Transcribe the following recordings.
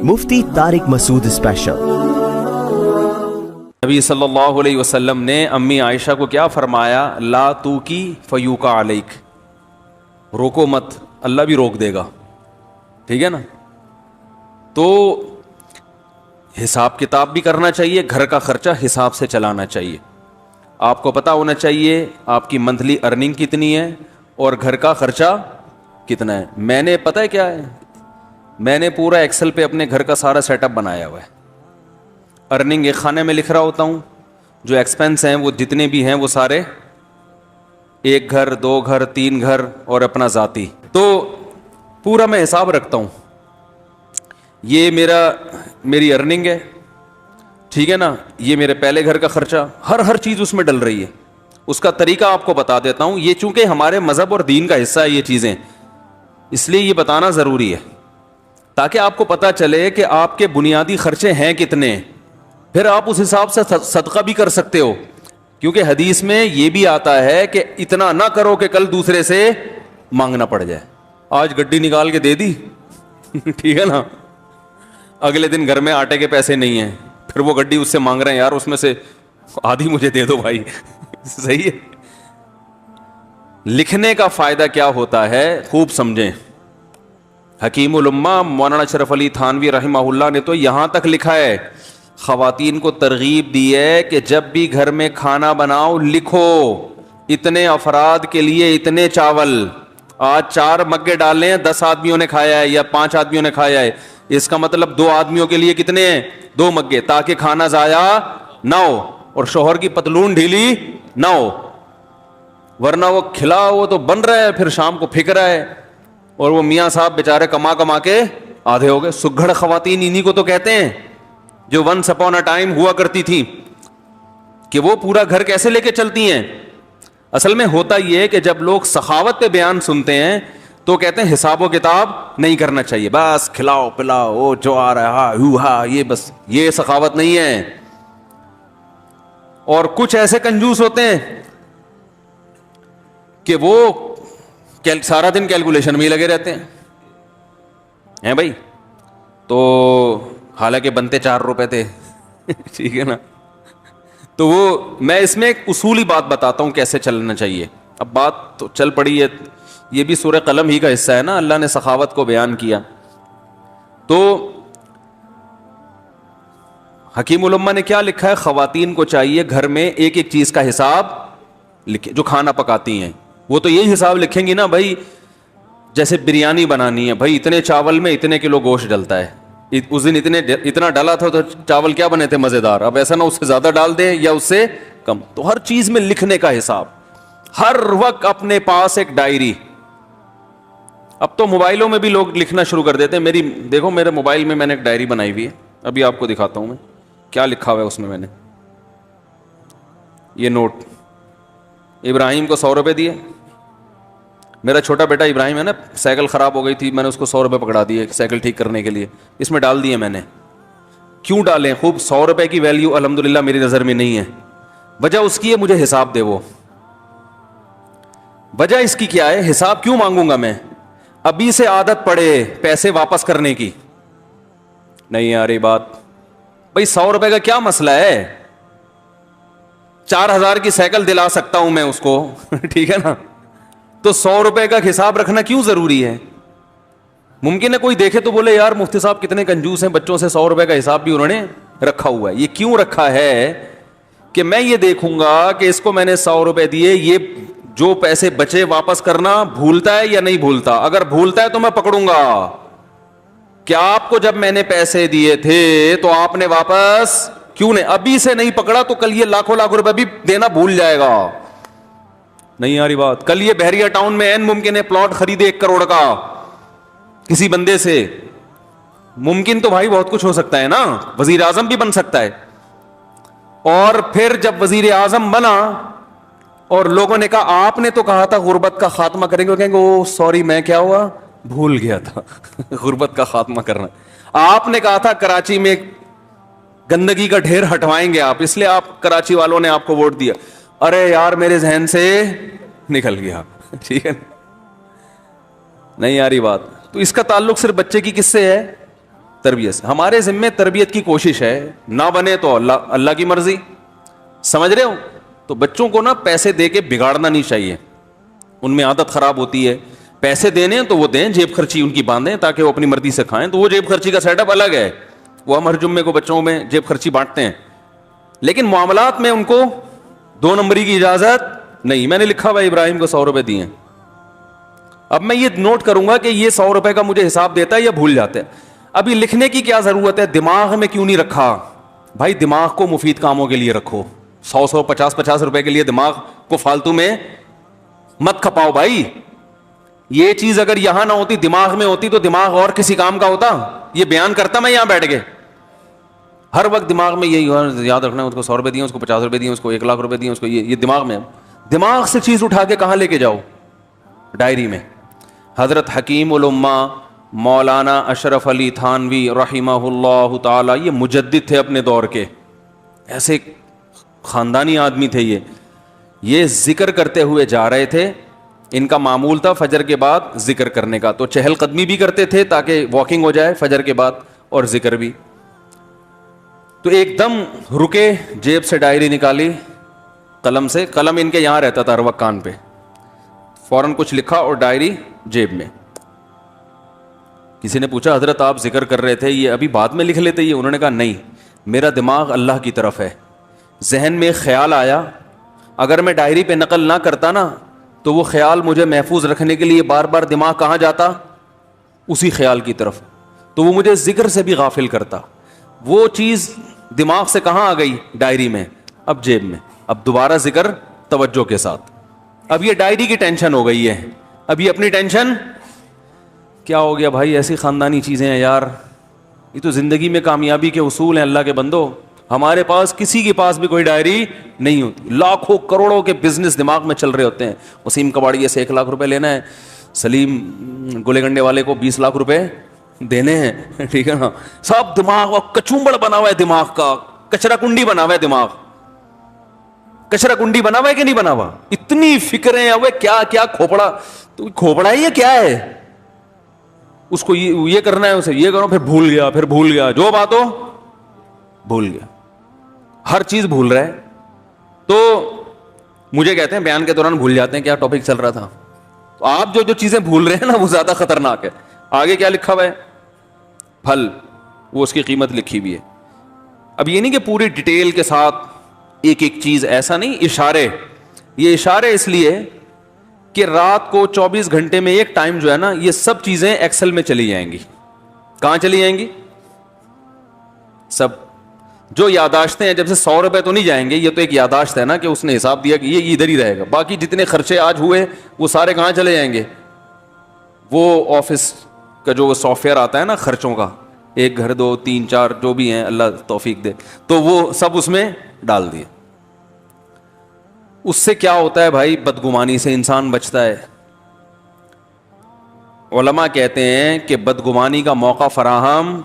مفتی طارق مسعود special. نبی صلی اللہ علیہ وسلم نے امی عائشہ کو کیا فرمایا؟ لا تو کی فیوکا علیک، روکو مت، اللہ بھی روک دے گا، ٹھیک ہے نا۔ تو حساب کتاب بھی کرنا چاہیے، گھر کا خرچہ حساب سے چلانا چاہیے۔ آپ کو پتا ہونا چاہیے آپ کی منتھلی ارننگ کتنی ہے اور گھر کا خرچہ کتنا ہے۔ میں نے پتہ ہے کیا ہے، میں نے پورا ایکسل پہ اپنے گھر کا سارا سیٹ اپ بنایا ہوا ہے۔ ارننگ ایک خانے میں لکھ رہا ہوتا ہوں، جو ایکسپینس ہیں وہ جتنے بھی ہیں وہ سارے، ایک گھر، دو گھر، تین گھر اور اپنا ذاتی، تو پورا میں حساب رکھتا ہوں۔ یہ میری ارننگ ہے، ٹھیک ہے نا، یہ میرے پہلے گھر کا خرچہ، ہر چیز اس میں ڈل رہی ہے۔ اس کا طریقہ آپ کو بتا دیتا ہوں، یہ چونکہ ہمارے مذہب اور دین کا حصہ ہے یہ چیزیں، اس لیے یہ بتانا ضروری ہے تاکہ آپ کو پتا چلے کہ آپ کے بنیادی خرچے ہیں کتنے، پھر آپ اس حساب سے صدقہ بھی کر سکتے ہو۔ کیونکہ حدیث میں یہ بھی آتا ہے کہ اتنا نہ کرو کہ کل دوسرے سے مانگنا پڑ جائے۔ آج گڈی نکال کے دے دی ٹھیک ہے نا، اگلے دن گھر میں آٹے کے پیسے نہیں ہیں، پھر وہ گڈی اس سے مانگ رہے ہیں، یار اس میں سے آدھی مجھے دے دو بھائی صحیح ہے۔ لکھنے کا فائدہ کیا ہوتا ہے خوب سمجھیں۔ حکیم الامہ مولانا اشرف علی تھانوی رحمہ اللہ نے تو یہاں تک لکھا ہے، خواتین کو ترغیب دی ہے کہ جب بھی گھر میں کھانا بناؤ لکھو اتنے افراد کے لیے اتنے چاول، آج 4 مگے ڈالے ہیں، 10 آدمیوں نے کھایا ہے یا 5 آدمیوں نے کھایا ہے، اس کا مطلب 2 آدمیوں کے لیے کتنے ہیں؟ 2 مگے، تاکہ کھانا ضائع نہ ہو اور شوہر کی پتلون ڈھیلی نہ ہو، ورنہ وہ کھلا وہ تو بن رہا ہے، پھر شام کو پھک رہا ہے، اور وہ میاں صاحب بیچارے کما کے آدھے ہو گئے۔ سگھڑ خواتین انہی کو تو کہتے ہیں جو ونس اپون اے ٹائم ہوا کرتی تھی، کہ وہ پورا گھر کیسے لے کے چلتی ہیں۔ اصل میں ہوتا یہ ہے کہ جب لوگ سخاوت پہ بیان سنتے ہیں تو کہتے ہیں حساب و کتاب نہیں کرنا چاہیے، بس کھلاؤ پلاؤ، وہ جو آ رہا ہے یہ بس، یہ سخاوت نہیں ہے۔ اور کچھ ایسے کنجوس ہوتے ہیں کہ وہ سارا دن کیلکولیشن میں ہی لگے رہتے ہیں بھائی، تو حالانکہ بنتے 4 روپے تھے ٹھیک ہے نا۔ تو وہ میں اس میں ایک اصولی بات بتاتا ہوں کیسے چلنا چاہیے۔ اب بات تو چل پڑی ہے، یہ بھی سورہ قلم ہی کا حصہ ہے نا، اللہ نے سخاوت کو بیان کیا۔ تو حکیم الامہ نے کیا لکھا ہے، خواتین کو چاہیے گھر میں ایک ایک چیز کا حساب لکھے، جو کھانا پکاتی ہیں وہ تو یہی حساب لکھیں گی نا بھائی، جیسے بریانی بنانی ہے بھائی، اتنے چاول میں اتنے کلو گوشت ڈلتا ہے، اس دن اتنا ڈالا تھا تو چاول کیا بنے تھے مزیدار، اب ایسا نہ اس سے زیادہ ڈال دیں یا اس سے کم۔ تو ہر چیز میں لکھنے کا حساب، ہر وقت اپنے پاس ایک ڈائری۔ اب تو موبائلوں میں بھی لوگ لکھنا شروع کر دیتے ہیں، دیکھو میرے موبائل میں نے ایک ڈائری بنائی ہوئی ہے، ابھی آپ کو دکھاتا ہوں میں کیا لکھا ہوا ہے اس میں۔ نے یہ نوٹ، ابراہیم کو 100 روپے دیے، میرا چھوٹا بیٹا ابراہیم ہے نا، سائیکل خراب ہو گئی تھی، میں نے اس کو 100 روپے پکڑا دیے سائیکل ٹھیک کرنے کے لیے، اس میں ڈال دیے میں نے۔ کیوں ڈالیں؟ خوب 100 روپے کی ویلیو الحمدللہ میری نظر میں نہیں ہے، وجہ اس کی ہے مجھے حساب دے، وہ وجہ اس کی کیا ہے، حساب کیوں مانگوں گا میں؟ ابھی سے عادت پڑے پیسے واپس کرنے کی، نہیں آ رہی بات بھائی، 100 روپے کا کیا مسئلہ ہے، 4000 کی سائیکل دلا سکتا ہوں میں اس کو ٹھیک ہے نا، تو 100 روپے کا حساب رکھنا کیوں ضروری ہے؟ ممکن ہے کوئی دیکھے تو بولے یار مفتی صاحب کتنے کنجوس ہیں، بچوں سے 100 روپے کا حساب بھی انہوں نے رکھا ہوا ہے۔ یہ کیوں رکھا ہے کہ میں یہ دیکھوں گا کہ اس کو میں نے 100 روپے دیے، یہ جو پیسے بچے واپس کرنا بھولتا ہے یا نہیں بھولتا، اگر بھولتا ہے تو میں پکڑوں گا۔ کیا آپ کو جب میں نے پیسے دیے تھے تو آپ نے واپس کیوں نہیں؟ ابھی سے نہیں پکڑا تو کل یہ لاکھوں لاکھ روپے بھی دینا بھول جائے گا، نہیں آ رہی بات۔ کل یہ بحریہ ٹاؤن میں این ممکن ہے پلاٹ خریدے 1 کروڑ کا کسی بندے سے، ممکن تو بھائی بہت کچھ ہو سکتا ہے نا، وزیر اعظم بھی بن سکتا ہے، اور پھر جب وزیر اعظم بنا اور لوگوں نے کہا آپ نے تو کہا تھا غربت کا خاتمہ کریں گے، کہیں گے او سوری میں کیا ہوا، بھول گیا تھا غربت کا خاتمہ کرنا۔ آپ نے کہا تھا کراچی میں گندگی کا ڈھیر ہٹوائیں گے آپ، اس لیے آپ کراچی والوں نے آپ کو ووٹ دیا، ارے یار میرے ذہن سے نکل گیا ٹھیک ہے نہیں آ رہی بات۔ تو اس کا تعلق صرف بچے کی کس سے ہے؟ تربیت سے. ہمارے ذمے تربیت کی کوشش ہے, نہ بنے تو اللہ کی مرضی. سمجھ رہے ہو؟ تو بچوں کو نا پیسے دے کے بگاڑنا نہیں چاہیے, ان میں عادت خراب ہوتی ہے. پیسے دینے تو وہ دیں, جیب خرچی ان کی باندھیں تاکہ وہ اپنی مرضی سے کھائیں, تو وہ جیب خرچی کا سیٹ اپ الگ ہے, وہ ہم ہر جمعے کو بچوں میں جیب خرچی بانٹتے ہیں. لیکن معاملات میں ان کو 2 نمبری کی اجازت نہیں. میں نے لکھا ہوا ابراہیم کو 100 روپے دیے, اب میں یہ نوٹ کروں گا کہ یہ 100 روپے کا مجھے حساب دیتا ہے یا بھول جاتا ہے. ابھی لکھنے کی کیا ضرورت ہے, دماغ میں کیوں نہیں رکھا بھائی؟ دماغ کو مفید کاموں کے لیے رکھو. 100 50 روپے کے لیے دماغ کو فالتو میں مت کھپاؤ بھائی. یہ چیز اگر یہاں نہ ہوتی, دماغ میں ہوتی, تو دماغ اور کسی کام کا ہوتا. یہ بیان کرتا میں یہاں بیٹھ کے, ہر وقت دماغ میں یہی یاد رکھنا ہے, اس کو 100 روپے دیے, اس کو 50 روپے دیے, اس کو 1 لاکھ روپے دیے, اس کو یہ دماغ میں. دماغ سے چیز اٹھا کے کہاں لے کے جاؤ؟ ڈائری میں. حضرت حکیم الامہ مولانا اشرف علی تھانوی رحمہ اللہ تعالی, یہ مجدد تھے اپنے دور کے, ایسے خاندانی آدمی تھے. یہ ذکر کرتے ہوئے جا رہے تھے. ان کا معمول تھا فجر کے بعد ذکر کرنے کا, تو چہل قدمی بھی کرتے تھے تاکہ واکنگ ہو جائے فجر کے بعد, اور ذکر بھی. تو ایک دم رکے, جیب سے ڈائری نکالی, قلم سے, قلم ان کے یہاں رہتا تھا ہر وقت کان پہ, فوراً کچھ لکھا اور ڈائری جیب میں. کسی نے پوچھا حضرت آپ ذکر کر رہے تھے, یہ ابھی بعد میں لکھ لیتے یہ؟ انہوں نے کہا نہیں, میرا دماغ اللہ کی طرف ہے. ذہن میں خیال آیا, اگر میں ڈائری پہ نقل نہ کرتا نا تو وہ خیال مجھے محفوظ رکھنے کے لیے بار بار دماغ کہاں جاتا؟ اسی خیال کی طرف, تو وہ مجھے ذکر سے بھی غافل کرتا. وہ چیز دماغ سے کہاں آ گئی؟ ڈائری میں, اب جیب میں. اب دوبارہ ذکر توجہ کے ساتھ. اب یہ ڈائری کی ٹینشن ہو گئی ہے, اب یہ اپنی ٹینشن. کیا ہو گیا بھائی؟ ایسی خاندانی چیزیں ہیں یار, یہ تو زندگی میں کامیابی کے اصول ہیں اللہ کے بندو. ہمارے پاس کسی کے پاس بھی کوئی ڈائری نہیں ہوتی. لاکھوں کروڑوں کے بزنس دماغ میں چل رہے ہوتے ہیں. وسیم کباڑی سے 1 لاکھ روپے لینا ہے, سلیم گولے گنڈے والے کو 20 لاکھ روپے دینے ہیں, ٹھیک ہے نا. سب دماغ کچومبڑ بنا ہوا ہے, دماغ کا کچرا کنڈی بنا ہوا ہے. دماغ کچرا کنڈی بنا ہوا ہے کہ نہیں بنا ہوا؟ اتنی فکریں ہوئے, کیا کیا کھوپڑا. تو کھوپڑا ہے یہ کیا ہے؟ اس کو یہ کرنا ہے, اسے یہ کرو, پھر بھول گیا, پھر بھول گیا, جو بات ہو بھول گیا, ہر چیز بھول رہا ہے. تو مجھے کہتے ہیں بیان کے دوران بھول جاتے ہیں کیا ٹاپک چل رہا تھا. تو آپ جو چیزیں بھول رہے ہیں نا وہ زیادہ خطرناک ہے. آگے کیا لکھا ہوا ہے؟ پھل, وہ اس کی قیمت لکھی بھی ہے. اب یہ نہیں کہ پوری ڈیٹیل کے ساتھ ایک ایک چیز, ایسا نہیں, اشارے. یہ اشارے اس لیے کہ رات کو 24 گھنٹے میں ایک ٹائم جو ہے نا, یہ سب چیزیں ایکسل میں چلی جائیں گی. کہاں چلی جائیں گی؟ سب جو یاداشتیں ہیں, جب سے 100 روپے تو نہیں جائیں گے, یہ تو ایک یاداشت ہے نا کہ اس نے حساب دیا کہ یہ ادھر ہی رہے گا. باقی جتنے خرچے آج ہوئے وہ سارے کہاں چلے جائیں گے؟ وہ آفس کا جو سافٹ ویئر آتا ہے نا خرچوں کا, 1 گھر 2 3 4 جو بھی ہیں, اللہ توفیق دے, تو وہ سب اس میں ڈال دیے. اس سے کیا ہوتا ہے بھائی؟ بدگمانی سے انسان بچتا ہے. علماء کہتے ہیں کہ بدگمانی کا موقع فراہم,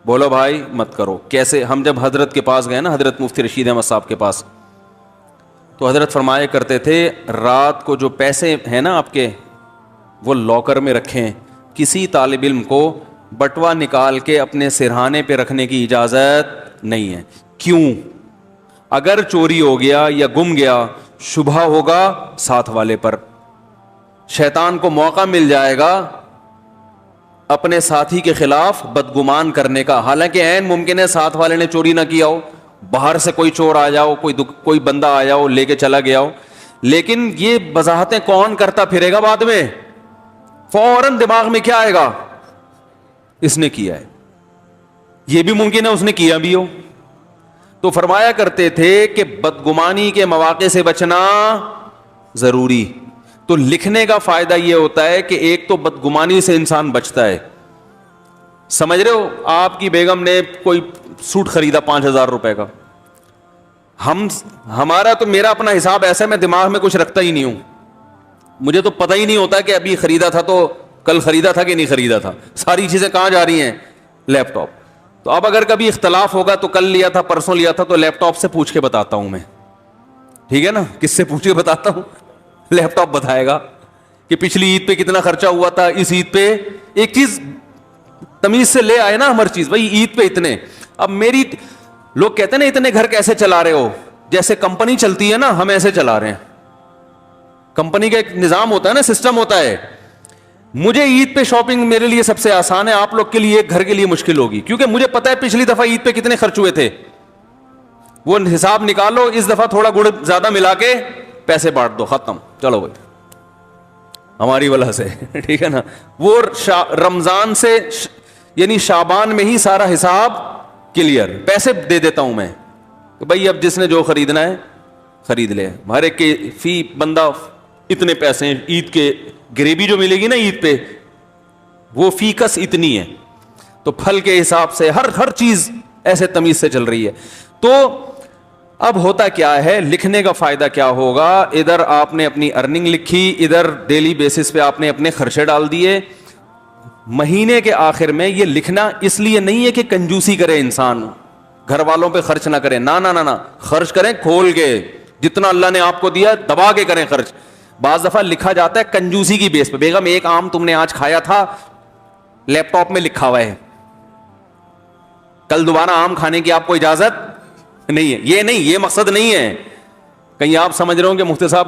بولو بھائی, مت کرو. کیسے؟ ہم جب حضرت کے پاس گئے نا, حضرت مفتی رشید احمد صاحب کے پاس, تو حضرت فرمایا کرتے تھے رات کو جو پیسے ہیں نا آپ کے, وہ لاکر میں رکھیں. کسی طالب علم کو بٹوا نکال کے اپنے سرہانے پہ رکھنے کی اجازت نہیں ہے. کیوں؟ اگر چوری ہو گیا یا گم گیا, شبہ ہوگا ساتھ والے پر, شیطان کو موقع مل جائے گا اپنے ساتھی کے خلاف بدگمان کرنے کا. حالانکہ عین ممکن ہے ساتھ والے نے چوری نہ کیا ہو, باہر سے کوئی چور آ جاؤ, کوئی بندہ آیا ہو لے کے چلا گیا ہو, لیکن یہ وضاحتیں کون کرتا پھرے گا بعد میں؟ فوراً دماغ میں کیا آئے گا؟ اس نے کیا ہے. یہ بھی ممکن ہے اس نے کیا بھی ہو. تو فرمایا کرتے تھے کہ بدگمانی کے مواقع سے بچنا ضروری. تو لکھنے کا فائدہ یہ ہوتا ہے کہ ایک تو بدگمانی سے انسان بچتا ہے. سمجھ رہے ہو؟ آپ کی بیگم نے کوئی سوٹ خریدا 5,000 روپے کا, ہمارا تو, میرا اپنا حساب ایسا ہے, میں دماغ میں کچھ رکھتا ہی نہیں ہوں. مجھے تو پتہ ہی نہیں ہوتا کہ ابھی خریدا تھا تو کل خریدا تھا کہ نہیں خریدا تھا. ساری چیزیں کہاں جا رہی ہیں؟ لیپ ٹاپ. تو اب اگر کبھی اختلاف ہوگا تو کل لیا تھا پرسوں لیا تھا, تو لیپ ٹاپ سے پوچھ کے بتاتا ہوں میں, ٹھیک ہے نا. کس سے پوچھ کے بتاتا ہوں؟ لیپ ٹاپ بتائے گا کہ پچھلی عید پہ کتنا خرچہ ہوا تھا, اس عید پہ. ایک چیز تمیز سے لے آئے نا ہر چیز. بھائی عید پہ اتنے, اب میری لوگ کہتے ہیں نا اتنے گھر کیسے چلا رہے ہو, جیسے کمپنی چلتی ہے نا ہم ایسے چلا رہے ہیں. کمپنی کا ایک نظام ہوتا ہے نا, سسٹم ہوتا ہے. مجھے عید پہ شاپنگ میرے لیے سب سے آسان ہے, آپ لوگ کے لیے ایک گھر کے لیے مشکل ہوگی, کیونکہ مجھے پتا ہے پچھلی دفعہ عید پہ کتنے خرچ ہوئے تھے, وہ حساب نکالو, اس دفعہ تھوڑا گڑ زیادہ ملا کے پیسے بانٹ دو, ختم, چلو بھائی ہماری وجہ سے, ٹھیک ہے نا. وہ رمضان سے یعنی شعبان میں ہی سارا حساب کلیئر, پیسے دے دیتا ہوں میں کہ بھائی اب جس نے جو خریدنا ہے خرید لے, ہر ایک کے فی بندہ اتنے پیسے ہیں, عید کے گریوی جو ملے گی نا عید پہ وہ فی کس اتنی ہے, تو پھل کے حساب سے ہر چیز ایسے تمیز سے چل رہی ہے. تو اب ہوتا کیا ہے, لکھنے کا فائدہ کیا ہوگا, ادھر آپ نے اپنی ارننگ لکھی, ادھر ڈیلی بیسس پہ آپ نے اپنے خرچے ڈال دیے. مہینے کے آخر میں یہ لکھنا اس لیے نہیں ہے کہ کنجوسی کرے انسان, گھر والوں پہ خرچ نہ کرے, نہ خرچ کریں کھول کے, جتنا اللہ نے آپ کو دیا دبا کے کریں خرچ. بعض دفعہ لکھا جاتا ہے کنجوسی کی بیس پہ, بیگم ایک آم تم نے آج کھایا تھا, لیپ ٹاپ میں لکھا ہوا ہے کل دوبارہ آم کھانے کی آپ کو اجازت نہیں ہے. یہ نہیں, یہ مقصد نہیں ہے. کہیں آپ سمجھ رہے ہو کہ مفتی صاحب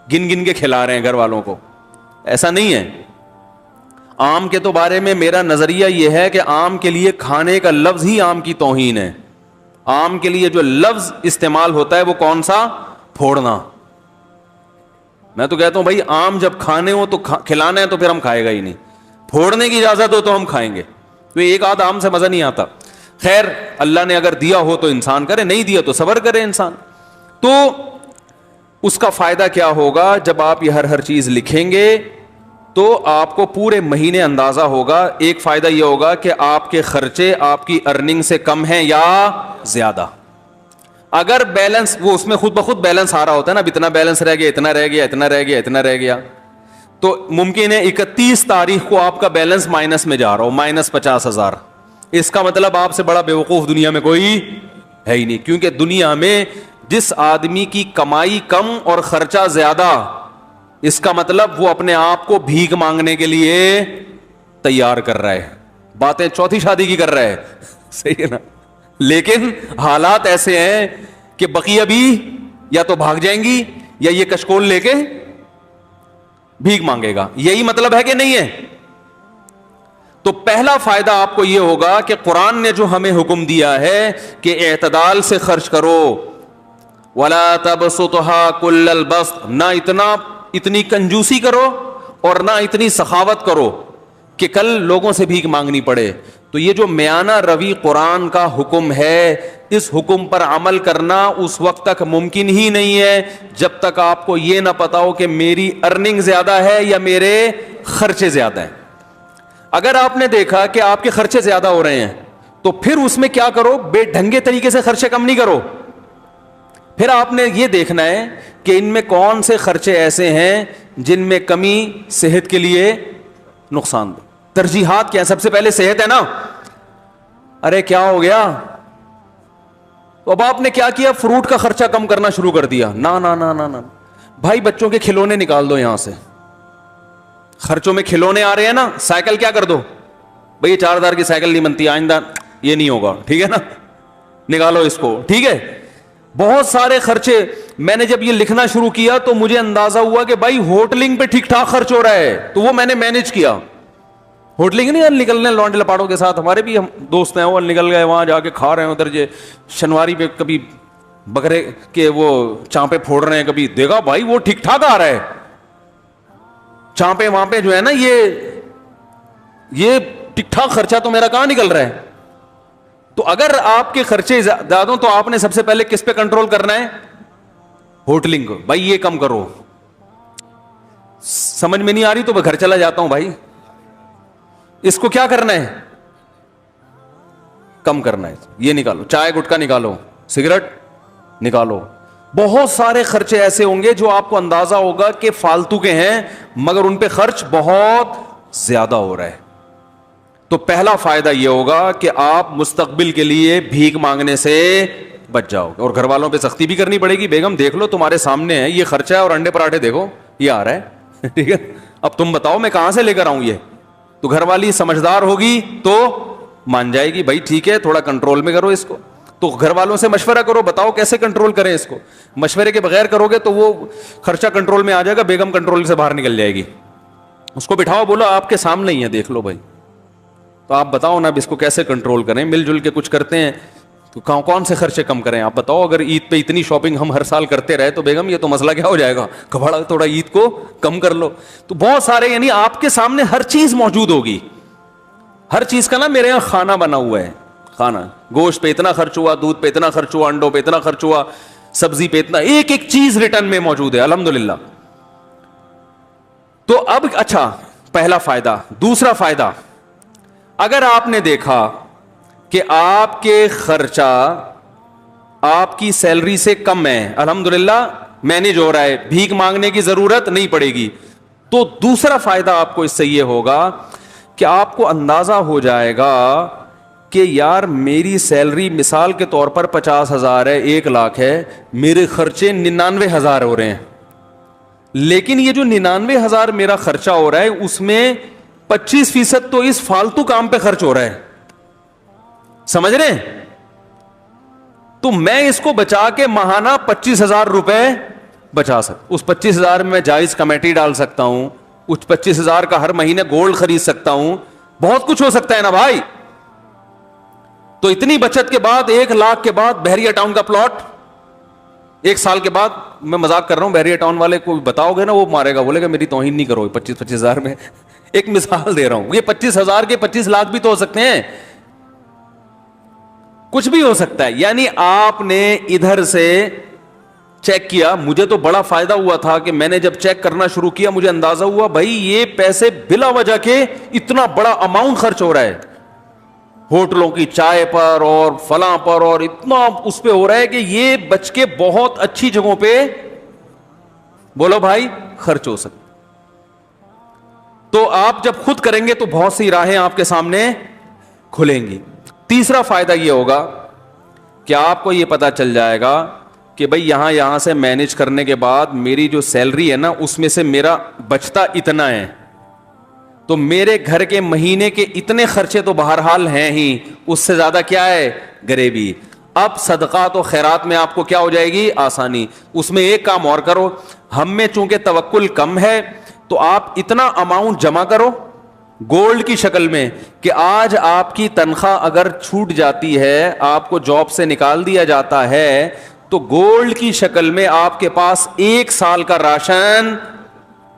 گن گن کے کھلا رہے ہیں گھر والوں کو, ایسا نہیں ہے. آم کے تو بارے میں میرا نظریہ یہ ہے کہ آم کے لیے کھانے کا لفظ ہی آم کی توہین ہے. آم کے لیے جو لفظ استعمال ہوتا ہے وہ کون سا, پھوڑنا. میں تو کہتا ہوں بھائی آم جب کھانے ہو تو کھلانا ہے تو پھر ہم کھائے گا ہی نہیں, پھوڑنے کی اجازت ہو تو ہم کھائیں گے, تو ایک آدھ آم سے مزہ نہیں آتا. خیر اللہ نے اگر دیا ہو تو انسان کرے, نہیں دیا تو صبر کرے انسان. تو اس کا فائدہ کیا ہوگا, جب آپ یہ ہر چیز لکھیں گے تو آپ کو پورے مہینے اندازہ ہوگا. ایک فائدہ یہ ہوگا کہ آپ کے خرچے آپ کی ارننگ سے کم ہیں یا زیادہ. اگر بیلنس, وہ اس میں خود بخود بیلنس آ رہا ہوتا ہے نا, اب اتنا بیلنس رہ گیا, اتنا رہ گیا, اتنا رہ گیا, اتنا رہ گیا, تو ممکن ہے 31 تاریخ کو آپ کا بیلنس مائنس میں جا رہا ہو, -50,000. اس کا مطلب آپ سے بڑا بیوقوف دنیا میں کوئی ہے ہی نہیں, کیونکہ دنیا میں جس آدمی کی کمائی کم اور خرچہ زیادہ, اس کا مطلب وہ اپنے آپ کو بھیک مانگنے کے لیے تیار کر رہا ہے, باتیں چوتھی شادی کی کر رہا ہے, صحیح ہے نا. لیکن حالات ایسے ہیں کہ بقیہ بھی یا تو بھاگ جائیں گی یا یہ کشکول لے کے بھیک مانگے گا. یہی مطلب ہے کہ نہیں ہے؟ تو پہلا فائدہ آپ کو یہ ہوگا کہ قرآن نے جو ہمیں حکم دیا ہے کہ اعتدال سے خرچ کرو, وَلَا تَبْسُطْهَا كُلَّ الْبَسْطِ, نہ اتنی کنجوسی کرو اور نہ اتنی سخاوت کرو کہ کل لوگوں سے بھیک مانگنی پڑے. تو یہ جو میانہ روی قرآن کا حکم ہے, اس حکم پر عمل کرنا اس وقت تک ممکن ہی نہیں ہے جب تک آپ کو یہ نہ پتا ہو کہ میری ارننگ زیادہ ہے یا میرے خرچے زیادہ ہیں. اگر آپ نے دیکھا کہ آپ کے خرچے زیادہ ہو رہے ہیں تو پھر اس میں کیا کرو, بے ڈھنگے طریقے سے خرچے کم نہیں کرو. پھر آپ نے یہ دیکھنا ہے کہ ان میں کون سے خرچے ایسے ہیں جن میں کمی صحت کے لیے نقصان دہ. ترجیحات کیا ہے؟ سب سے پہلے صحت ہے نا. ارے کیا ہو گیا, تو اب آپ نے کیا کیا, فروٹ کا خرچہ کم کرنا شروع کر دیا. نہ بھائی بچوں کے کھلونے نکال دو یہاں سے, خرچوں میں کھلونے آ رہے ہیں نا. سائیکل کیا کر دو, بھئی 4,000 کی سائیکل نہیں بنتی, آئندہ یہ نہیں ہوگا, ٹھیک ہے نا, نکالو اس کو, ٹھیک ہے. بہت سارے خرچے. میں نے جب یہ لکھنا شروع کیا تو مجھے اندازہ ہوا کہ بھائی ہوٹلنگ پہ ٹھیک ٹھاک خرچ ہو رہا ہے, تو وہ میں نے مینج کیا. ہوٹلنگ نہیں نکلنے لونڈے لپاڑوں کے ساتھ, ہمارے بھی ہم دوست ہیں وہ نکل گئے وہاں جا کے کھا رہے ہیں ادھر جو شنواری پہ, کبھی بکرے کے وہ چانپے پھوڑ رہے ہیں, کبھی دیکھا بھائی وہ ٹھیک ٹھاک آ رہا ہے چانپے وہاں پہ جو ہے نا, یہ ٹھیک ٹھاک خرچہ تو میرا کہاں نکل رہا ہے. تو اگر آپ کے خرچے زیادہ ہوں تو آپ نے سب سے پہلے کس پہ کنٹرول کرنا ہے, ہوٹلنگ کو. بھائی یہ کم کرو. سمجھ میں نہیں آ رہی تو میں گھر چلا جاتا ہوں بھائی. اس کو کیا کرنا ہے, کم کرنا ہے. یہ نکالو, چائے گٹکا نکالو, سگریٹ نکالو. بہت سارے خرچے ایسے ہوں گے جو آپ کو اندازہ ہوگا کہ فالتو کے ہیں مگر ان پہ خرچ بہت زیادہ ہو رہا ہے. تو پہلا فائدہ یہ ہوگا کہ آپ مستقبل کے لیے بھیک مانگنے سے بچ جاؤ. اور گھر والوں پہ سختی بھی کرنی پڑے گی, بیگم دیکھ لو تمہارے سامنے ہے یہ خرچہ ہے, اور انڈے پراٹھے دیکھو یہ آ رہا ہے, ٹھیک ہے, اب تم بتاؤ میں کہاں سے لے کر آؤں یہ. تو گھر والی سمجھدار ہوگی تو مان جائے گی بھائی ٹھیک ہے تھوڑا کنٹرول میں کرو اس کو. تو گھر والوں سے مشورہ کرو, بتاؤ کیسے کنٹرول کریں اس کو. مشورے کے بغیر کرو گے تو وہ خرچہ کنٹرول میں آ جائے گا, بیگم کنٹرول سے باہر نکل جائے گی. اس کو بٹھاؤ, بولو آپ کے سامنے ہی ہے دیکھ لو بھائی, تو آپ بتاؤ نا اب اس کو کیسے کنٹرول کریں, مل جل کے کچھ کرتے ہیں تو کون سے خرچے کم کریں آپ بتاؤ. اگر عید پہ اتنی شاپنگ ہم ہر سال کرتے رہے تو بیگم یہ تو مسئلہ کیا ہو جائے گا, کبھڑا تھوڑا عید کو کم کر لو. تو بہت سارے یعنی آپ کے سامنے ہر چیز موجود ہوگی, ہر چیز کا نا میرے یہاں کھانا بنا ہوا ہے, کھانا گوشت پہ اتنا خرچ ہوا, دودھ پہ اتنا خرچ ہوا, انڈوں پہ اتنا خرچ ہوا, سبزی پہ اتنا, ایک ایک چیز ریٹرن میں موجود ہے الحمدللہ. تو اب اچھا پہلا فائدہ. دوسرا فائدہ, اگر آپ نے دیکھا کہ آپ کے خرچہ آپ کی سیلری سے کم ہے, الحمدللہ مینیج ہو رہا ہے, بھیک مانگنے کی ضرورت نہیں پڑے گی, تو دوسرا فائدہ آپ کو اس سے یہ ہوگا کہ آپ کو اندازہ ہو جائے گا کہ یار میری سیلری مثال کے طور پر 50,000 ہے, 1,00,000 ہے, میرے خرچے 99,000 ہو رہے ہیں, لیکن یہ جو 99,000 میرا خرچہ ہو رہا ہے اس میں 25% تو اس فالتو کام پہ خرچ ہو رہا ہے, سمجھ رہے ہیں؟ تو میں اس کو بچا کے ماہانہ 25,000 روپے بچا سکتا, اس 25,000 میں جائز کمیٹی ڈال سکتا ہوں, اس 25,000 کا ہر مہینے گولڈ خرید سکتا ہوں, بہت کچھ ہو سکتا ہے نا بھائی. تو اتنی بچت کے بعد 1,00,000 کے بعد بحریہ ٹاؤن کا پلاٹ 1 سال کے بعد, میں مذاق کر رہا ہوں, بحریہ ٹاؤن والے کو بتاؤ گے نا وہ مارے گا, بولے گا میری توہین نہیں کرو, 25,000 میں ایک مثال دے رہا ہوں, یہ 25,000 کے 25,00,000 بھی تو ہو سکتے ہیں, کچھ بھی ہو سکتا ہے. یعنی آپ نے ادھر سے چیک کیا, مجھے تو بڑا فائدہ ہوا تھا کہ میں نے جب چیک کرنا شروع کیا مجھے اندازہ ہوا بھائی یہ پیسے بلا وجہ کے اتنا بڑا اماؤنٹ خرچ ہو رہا ہے, ہوٹلوں کی چائے پر اور فلاں پر, اور اتنا اس پہ ہو رہا ہے کہ یہ بچ کے بہت اچھی جگہوں پہ بولو بھائی خرچ ہو سکتا. تو آپ جب خود کریں گے تو بہت سی راہیں آپ کے سامنے کھلیں گی. تیسرا فائدہ یہ ہوگا کہ آپ کو یہ پتا چل جائے گا کہ بھئی یہاں سے مینیج کرنے کے بعد میری جو سیلری ہے نا اس میں سے میرا بچتا اتنا ہے, تو میرے گھر کے مہینے کے اتنے خرچے تو بہرحال ہیں ہی, اس سے زیادہ کیا ہے غریبی. اب صدقات و خیرات میں آپ کو کیا ہو جائے گی آسانی. اس میں ایک کام اور کرو, ہم میں چونکہ توکل کم ہے تو آپ اتنا اماؤنٹ جمع کرو گولڈ کی شکل میں کہ آج آپ کی تنخواہ اگر چھوٹ جاتی ہے, آپ کو جاب سے نکال دیا جاتا ہے, تو گولڈ کی شکل میں آپ کے پاس 1 سال کا راشن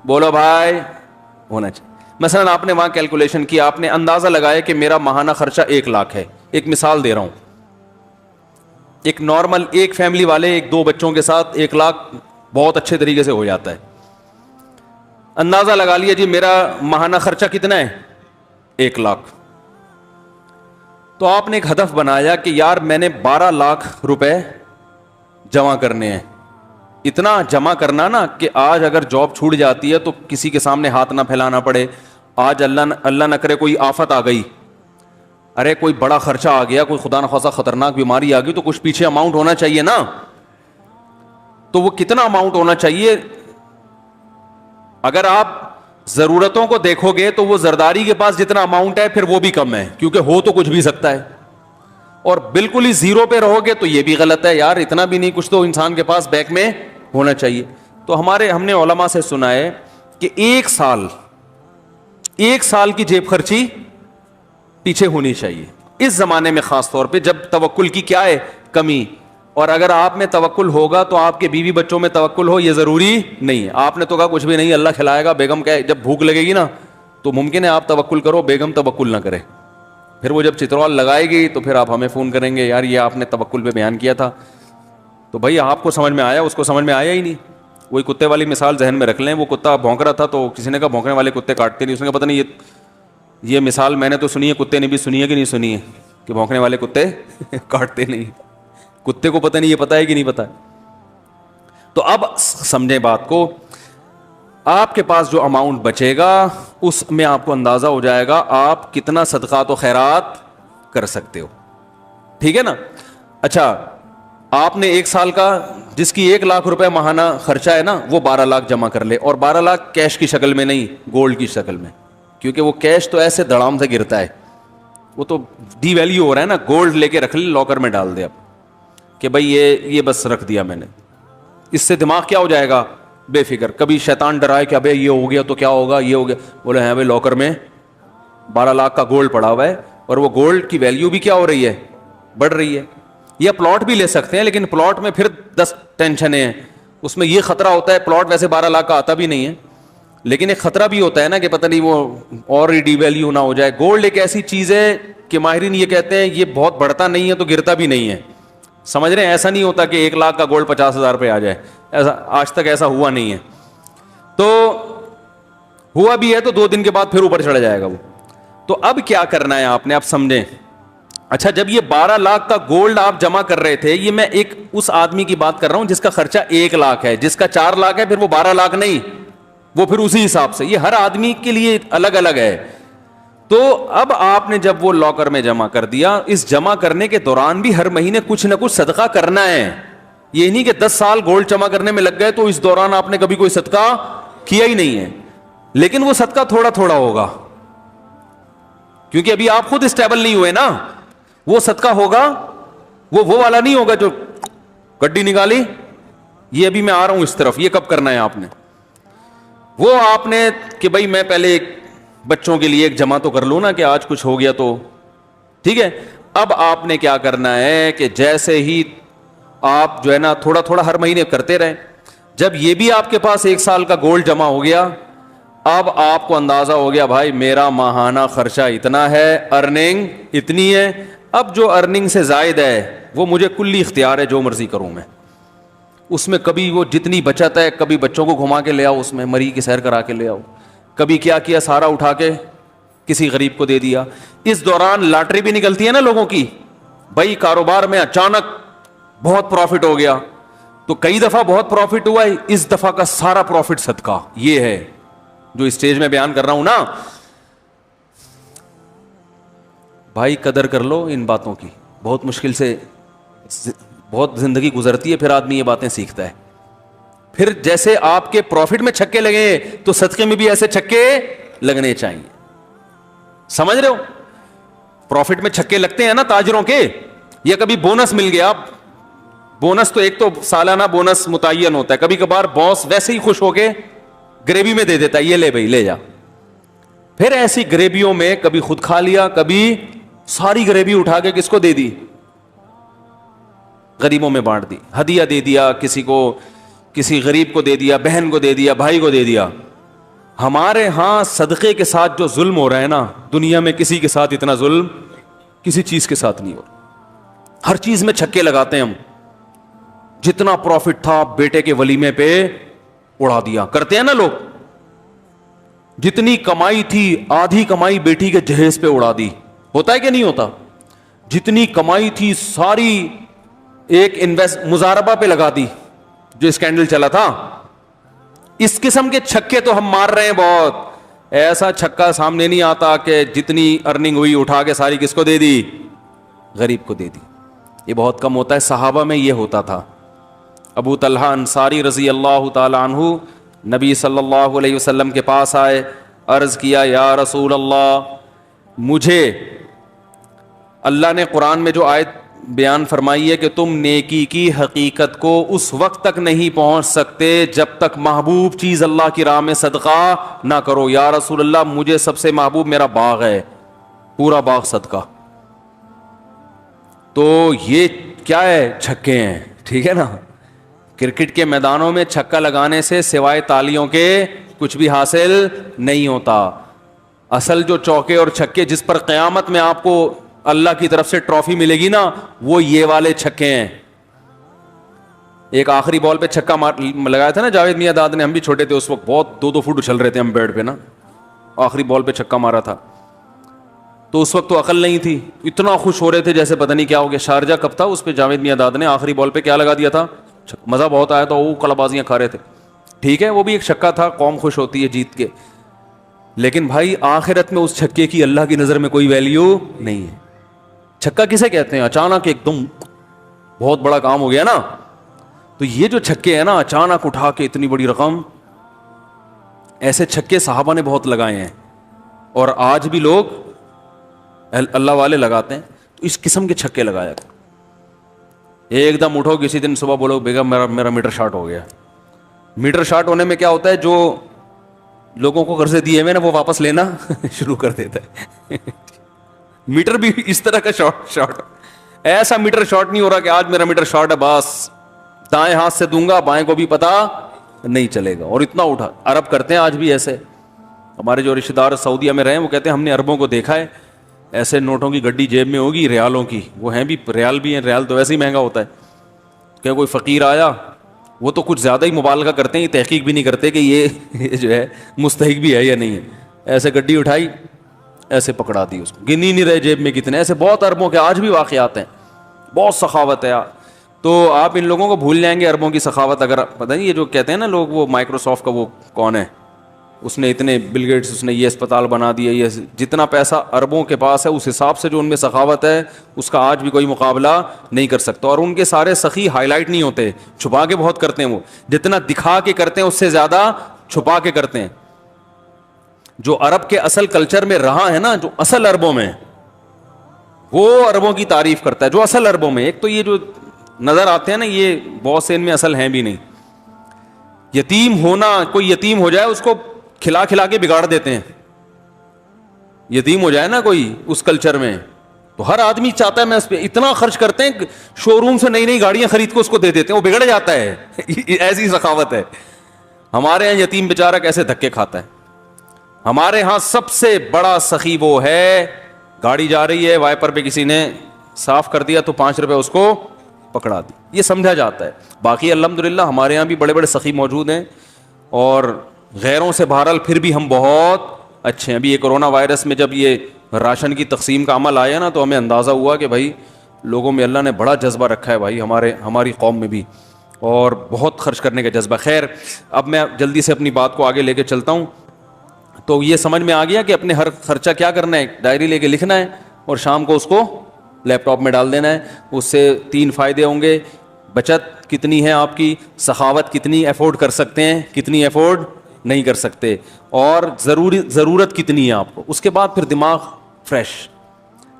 بولو بھائی ہونا چاہیے. مثلا آپ نے وہاں کیلکولیشن کی, آپ نے اندازہ لگایا کہ میرا ماہانہ خرچہ 1,00,000 ہے, ایک مثال دے رہا ہوں, ایک نارمل ایک فیملی والے 1-2 بچوں کے ساتھ 1,00,000 بہت اچھے طریقے سے ہو جاتا ہے. اندازہ لگا لیا جی میرا ماہانہ خرچہ کتنا ہے 1,00,000. تو آپ نے ایک ہدف بنایا کہ یار میں نے 12,00,000 روپے جمع کرنے ہیں. اتنا جمع کرنا نا کہ آج اگر جاب چھوٹ جاتی ہے تو کسی کے سامنے ہاتھ نہ پھیلانا پڑے. آج اللہ نہ کرے کوئی آفت آ گئی, ارے کوئی بڑا خرچہ آ گیا, کوئی خدا نخواستہ خطرناک بیماری آ گئی, تو کچھ پیچھے اماؤنٹ ہونا چاہیے نا. تو وہ کتنا اماؤنٹ ہونا چاہیے؟ اگر آپ ضرورتوں کو دیکھو گے تو وہ زرداری کے پاس جتنا اماؤنٹ ہے پھر وہ بھی کم ہے, کیونکہ ہو تو کچھ بھی سکتا ہے. اور بالکل ہی زیرو پہ رہو گے تو یہ بھی غلط ہے, یار اتنا بھی نہیں, کچھ تو انسان کے پاس بیک میں ہونا چاہیے. تو ہم نے علماء سے سنا ہے کہ 1 سال کی جیب خرچی پیچھے ہونی چاہیے اس زمانے میں, خاص طور پہ جب توکل کی کیا ہے کمی. اور اگر آپ میں توکل ہوگا تو آپ کے بیوی بچوں میں توکل ہو یہ ضروری نہیں ہے. آپ نے تو کہا کچھ بھی نہیں, اللہ کھلائے گا, بیگم کہ جب بھوک لگے گی نا تو ممکن ہے آپ توکل کرو, بیگم توکل نہ کرے, پھر وہ جب چتروال لگائے گی تو پھر آپ ہمیں فون کریں گے یار یہ آپ نے توکل پہ بیان کیا تھا. تو بھائی آپ کو سمجھ میں آیا, اس کو سمجھ میں آیا ہی نہیں. وہی کتے والی مثال ذہن میں رکھ لیں, وہ کتا بھونک رہا تھا تو کسی نے کہا بھونکنے والے کتے کاٹتے نہیں. اس نے کہا پتہ نہیں یہ مثال میں نے تو سنی ہے, کتے نے بھی سنی ہے کہ نہیں سنی ہے کہ بھونکنے والے کتے کاٹتے نہیں. کتے کو پتہ نہیں, یہ پتہ ہے کہ نہیں پتہ ہے. تو اب سمجھیں بات کو, آپ کے پاس جو اماؤنٹ بچے گا اس میں آپ کو اندازہ ہو جائے گا آپ کتنا صدقات و خیرات کر سکتے ہو. ٹھیک ہے نا. اچھا آپ نے 1 سال کا جس کی 1,00,000 روپے ماہانہ خرچہ ہے نا وہ 12,00,000 جمع کر لے, اور 12,00,000 کیش کی شکل میں نہیں, گولڈ کی شکل میں. کیونکہ وہ کیش تو ایسے دڑام سے گرتا ہے, وہ تو ڈی ویلیو ہو رہا ہے نا. گولڈ لے کے رکھ لے, لاکر میں ڈال دے اب کہ بھائی یہ بس رکھ دیا میں نے. اس سے دماغ کیا ہو جائے گا, بے فکر. کبھی شیطان ڈرائے کہ ابے یہ ہو گیا تو کیا ہوگا, یہ ہو گیا, بولے ہیں بھائی لاکر میں 12 لاکھ کا گولڈ پڑا ہوا ہے, اور وہ گولڈ کی ویلیو بھی کیا ہو رہی ہے, بڑھ رہی ہے. یا پلاٹ بھی لے سکتے ہیں, لیکن پلاٹ میں پھر 10 ٹینشنیں ہیں. اس میں یہ خطرہ ہوتا ہے, پلاٹ ویسے 12 لاکھ کا آتا بھی نہیں ہے, لیکن ایک خطرہ بھی ہوتا ہے نا کہ پتہ نہیں وہ اور ڈی ویلیو نہ ہو جائے. گولڈ ایک ایسی چیز ہے کہ ماہرین یہ کہتے ہیں یہ بہت بڑھتا نہیں ہے تو گرتا بھی نہیں ہے. سمجھ رہے ہیں, ایسا نہیں ہوتا کہ 1 لاکھ کا گولڈ 50,000 پہ آ جائے, ایسا آج تک ایسا ہوا نہیں ہے. تو ہوا بھی ہے تو 2 دن کے بعد پھر اوپر چڑھ جائے گا وہ. تو اب کیا کرنا ہے آپ نے, آپ سمجھیں. اچھا, جب یہ 12 لاکھ کا گولڈ آپ جمع کر رہے تھے, یہ میں ایک اس آدمی کی بات کر رہا ہوں جس کا خرچہ 1 لاکھ ہے, جس کا 4 لاکھ ہے, پھر وہ 12 لاکھ نہیں, وہ پھر اسی حساب سے. یہ ہر آدمی کے لیے الگ الگ ہے. تو اب آپ نے جب وہ لاکر میں جمع کر دیا, اس جمع کرنے کے دوران بھی ہر مہینے کچھ نہ کچھ صدقہ کرنا ہے. یہ نہیں کہ 10 سال گولڈ جمع کرنے میں لگ گئے تو اس دوران آپ نے کبھی کوئی صدقہ کیا ہی نہیں ہے. لیکن وہ صدقہ تھوڑا تھوڑا ہوگا, کیونکہ ابھی آپ خود اسٹیبل نہیں ہوئے نا. وہ صدقہ ہوگا, وہ والا نہیں ہوگا جو گڈی نکالی, یہ ابھی میں آ رہا ہوں اس طرف, یہ کب کرنا ہے آپ نے. وہ آپ نے کہ بھائی میں پہلے بچوں کے لیے ایک جمع تو کر لوں نا کہ آج کچھ ہو گیا تو ٹھیک ہے. اب آپ نے کیا کرنا ہے کہ جیسے ہی آپ جو ہے نا تھوڑا تھوڑا ہر مہینے کرتے رہیں, جب یہ بھی آپ کے پاس 1 سال کا گولڈ جمع ہو گیا, اب آپ کو اندازہ ہو گیا بھائی میرا ماہانہ خرچہ اتنا ہے, ارننگ اتنی ہے. اب جو ارننگ سے زائد ہے وہ مجھے کلی اختیار ہے, جو مرضی کروں میں اس میں. کبھی وہ جتنی بچت ہے, کبھی بچوں کو گھما کے لے آؤ, اس میں مری کی سیر کرا کے لے آؤ, کبھی کیا سارا اٹھا کے کسی غریب کو دے دیا. اس دوران لاٹری بھی نکلتی ہے نا لوگوں کی, بھائی کاروبار میں اچانک بہت پروفٹ ہو گیا, تو کئی دفعہ بہت پروفٹ ہوا ہے, اس دفعہ کا سارا پروفٹ صدقہ. یہ ہے جو اسٹیج میں بیان کر رہا ہوں نا. بھائی قدر کر لو ان باتوں کی, بہت مشکل سے بہت زندگی گزرتی ہے, پھر آدمی یہ باتیں سیکھتا ہے. پھر جیسے آپ کے پروفٹ میں چھکے لگے تو صدقے میں بھی ایسے چھکے لگنے چاہیے. سمجھ رہے ہو, پروفٹ میں چھکے لگتے ہیں نا تاجروں کے, یا کبھی بونس مل گیا. بونس تو ایک تو سالانہ بونس متعین ہوتا ہے, کبھی کبھار باس ویسے ہی خوش ہو کے گریوی میں دے دیتا ہے, یہ لے بھائی لے جا. پھر ایسی گریویوں میں کبھی خود کھا لیا, کبھی ساری گریوی اٹھا کے کس کو دے دی, غریبوں میں بانٹ دی, ہدیہ دے دیا کسی کو, کسی غریب کو دے دیا, بہن کو دے دیا, بھائی کو دے دیا. ہمارے ہاں صدقے کے ساتھ جو ظلم ہو رہا ہے نا, دنیا میں کسی کے ساتھ اتنا ظلم کسی چیز کے ساتھ نہیں ہو رہا. ہر چیز میں چھکے لگاتے ہیں ہم. جتنا پروفٹ تھا بیٹے کے ولیمے پہ اڑا دیا, کرتے ہیں نا لوگ. جتنی کمائی تھی آدھی کمائی بیٹی کے جہیز پہ اڑا دی, ہوتا ہے کہ نہیں ہوتا. جتنی کمائی تھی ساری ایک مزاربہ پہ لگا دی, جو اسکینڈل چلا تھا. اس قسم کے چھکے تو ہم مار رہے ہیں بہت. ایسا چھکا سامنے نہیں آتا کہ جتنی ارننگ ہوئی اٹھا کے ساری کس کو دے دی, غریب کو دے دی. یہ بہت کم ہوتا ہے. صحابہ میں یہ ہوتا تھا. ابو طلحہ انصاری رضی اللہ تعالی عنہ نبی صلی اللہ علیہ وسلم کے پاس آئے, عرض کیا یا رسول اللہ, مجھے اللہ نے قرآن میں جو آیت بیان فرمائی ہے کہ تم نیکی کی حقیقت کو اس وقت تک نہیں پہنچ سکتے جب تک محبوب چیز اللہ کی راہ میں صدقہ نہ کرو. یا رسول اللہ مجھے سب سے محبوب میرا باغ ہے, پورا باغ صدقہ. تو یہ کیا ہے, چھکے ہیں. ٹھیک ہے نا, کرکٹ کے میدانوں میں چھکا لگانے سے سوائے تالیوں کے کچھ بھی حاصل نہیں ہوتا. اصل جو چوکے اور چھکے جس پر قیامت میں آپ کو اللہ کی طرف سے ٹرافی ملے گی نا, وہ یہ والے چھکے ہیں. ایک آخری بال پہ چھکا لگایا تھا نا جاوید میاں داد نے, ہم بھی چھوٹے تھے اس وقت, بہت 2-2 فٹ اچھل رہے تھے ہم بیڈ پہ نا, آخری بال پہ چھکا مارا تھا. تو اس وقت تو عقل نہیں تھی, اتنا خوش ہو رہے تھے جیسے پتہ نہیں کیا ہو گیا. شارجہ کب تھا, اس پہ جاوید میاں داد نے آخری بال پہ کیا لگا دیا تھا, مزہ بہت آیا تھا, وہ کلابازیاں کھا رہے تھے. ٹھیک ہے, وہ بھی ایک چھکا تھا, قوم خوش ہوتی ہے جیت کے. لیکن بھائی آخرت میں اس چھکے کی اللہ کی نظر میں کوئی ویلیو نہیں ہے. چھکا کسے کہتے ہیں, اچانک ایک دم بہت بڑا کام ہو گیا نا. تو یہ جو چھکے ہیں نا, اچانک اٹھا کے اتنی بڑی رقم, ایسے چھکے صحابہ نے بہت لگائے ہیں. اور آج بھی لوگ اللہ والے لگاتے ہیں. تو اس قسم کے چھکے لگایا کرو. ایک دم اٹھو کسی دن صبح بولو بیگم میرا میٹر شارٹ ہو گیا. میٹر شارٹ ہونے میں کیا ہوتا ہے, جو لوگوں کو قرضے دیے ہوئے نا وہ واپس لینا شروع کر دیتا ہے. میٹر بھی اس طرح کا شارٹ ایسا میٹر شارٹ نہیں ہو رہا کہ آج میرا میٹر شارٹ ہے بس دائیں ہاتھ سے دوں گا بائیں کو بھی پتا نہیں چلے گا. اور اتنا اٹھا. عرب کرتے ہیں آج بھی ایسے. ہمارے جو رشتے دار سعودیہ میں رہے ہیں وہ کہتے ہیں ہم نے عربوں کو دیکھا ہے ایسے نوٹوں کی گڈی جیب میں ہوگی ریالوں کی, وہ ہیں بھی ریال بھی ہیں, ریال تو ویسے ہی مہنگا ہوتا ہے. کہ کوئی فقیر آیا وہ تو کچھ زیادہ ہی مبالغہ کرتے ہیں, یہ تحقیق بھی نہیں کرتے کہ یہ جو ہے مستحق بھی ہے یا نہیں ہے. ایسے گڈی اٹھائی ایسے پکڑا دی اس کو, گنی نہیں رہے جیب میں کتنے. ایسے بہت عربوں کے آج بھی واقعات ہیں, بہت سخاوت ہے. تو آپ ان لوگوں کو بھول جائیں گے عربوں کی سخاوت. اگر پتہ نہیں یہ جو کہتے ہیں نا لوگ وہ مائکروسافٹ کا وہ کون ہے, اس نے اتنے بل گیٹس اس نے یہ اسپتال بنا دیا, یہ جتنا پیسہ عربوں کے پاس ہے اس حساب سے جو ان میں سخاوت ہے اس کا آج بھی کوئی مقابلہ نہیں کر سکتا. اور ان کے سارے سخی ہائی لائٹ نہیں ہوتے, چھپا کے بہت کرتے ہیں. وہ جتنا دکھا کے کرتے ہیں اس سے زیادہ چھپا کے کرتے ہیں. جو عرب کے اصل کلچر میں رہا ہے نا, جو اصل عربوں میں, وہ عربوں کی تعریف کرتا ہے. جو اصل عربوں میں, ایک تو یہ جو نظر آتے ہیں نا یہ بہت سے ان میں اصل ہیں بھی نہیں. یتیم ہونا, کوئی یتیم ہو جائے اس کو کھلا کھلا کے بگاڑ دیتے ہیں. یتیم ہو جائے نا کوئی اس کلچر میں تو ہر آدمی چاہتا ہے میں اس پہ اتنا خرچ کرتے ہیں, شو روم سے نئی نئی گاڑیاں خرید کے اس کو دے دیتے ہیں, وہ بگڑ جاتا ہے. ایسی سخاوت ہے. ہمارے یہاں یتیم بیچارہ کیسے دھکے کھاتا ہے. ہمارے ہاں سب سے بڑا سخی وہ ہے, گاڑی جا رہی ہے وائپر پہ کسی نے صاف کر دیا تو 5 روپے اس کو پکڑا دی, یہ سمجھا جاتا ہے. باقی الحمدللہ ہمارے یہاں بھی بڑے بڑے سخی موجود ہیں, اور غیروں سے بہرحال پھر بھی ہم بہت اچھے ہیں. ابھی یہ کرونا وائرس میں جب یہ راشن کی تقسیم کا عمل آیا نا تو ہمیں اندازہ ہوا کہ بھائی لوگوں میں اللہ نے بڑا جذبہ رکھا ہے بھائی, ہماری قوم میں بھی, اور بہت خرچ کرنے کا جذبہ. خیر اب میں جلدی سے اپنی بات کو آگے لے کے چلتا ہوں. تو یہ سمجھ میں آ گیا کہ اپنے ہر خرچہ کیا کرنا ہے, ڈائری لے کے لکھنا ہے اور شام کو اس کو لیپ ٹاپ میں ڈال دینا ہے. اس سے 3 فائدے ہوں گے. بچت کتنی ہے آپ کی, سخاوت کتنی افورڈ کر سکتے ہیں, کتنی افورڈ نہیں کر سکتے, اور ضرورت کتنی ہے آپ کو. اس کے بعد پھر دماغ فریش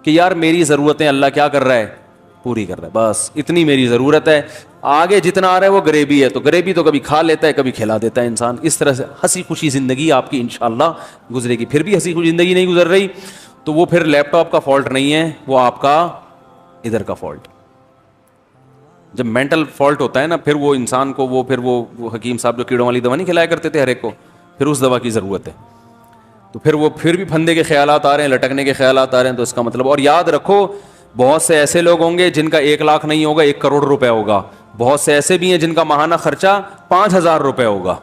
کہ یار میری ضرورتیں اللہ کیا کر رہا ہے, پوری کر رہا ہے, بس اتنی میری ضرورت ہے. آگے جتنا آ رہا ہے وہ غریبی ہے, تو غریبی تو کبھی کھا لیتا ہے کبھی کھلا دیتا ہے انسان. اس طرح سے ہنسی خوشی زندگی آپ کی انشاءاللہ گزرے گی. پھر بھی ہنسی خوشی زندگی نہیں گزر رہی تو وہ پھر لیپ ٹاپ کا فالٹ نہیں ہے, وہ آپ کا ادھر کا فالٹ. جب مینٹل فالٹ ہوتا ہے نا پھر وہ انسان کو وہ حکیم صاحب جو کیڑوں والی دوا نہیں کھلایا کرتے تھے ہر ایک کو, پھر اس دوا کی ضرورت ہے. تو پھر بھی پھندے کے خیالات آ رہے ہیں, لٹکنے کے خیالات آ رہے ہیں, تو اس کا مطلب. اور یاد رکھو بہت سے ایسے لوگ ہوں گے جن کا 1 لاکھ نہیں ہوگا, 1 کروڑ روپے ہوگا. بہت سے ایسے بھی ہیں جن کا ماہانہ خرچہ 5,000 روپے ہوگا.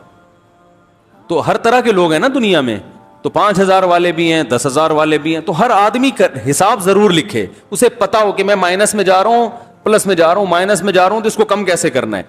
تو ہر طرح کے لوگ ہیں نا دنیا میں, تو 5,000 والے بھی ہیں, 10,000 والے بھی ہیں. تو ہر آدمی حساب ضرور لکھے, اسے پتا ہو کہ میں مائنس میں جا رہا ہوں, پلس میں جا رہا ہوں, مائنس میں جا رہا ہوں, تو اس کو کم کیسے کرنا ہے.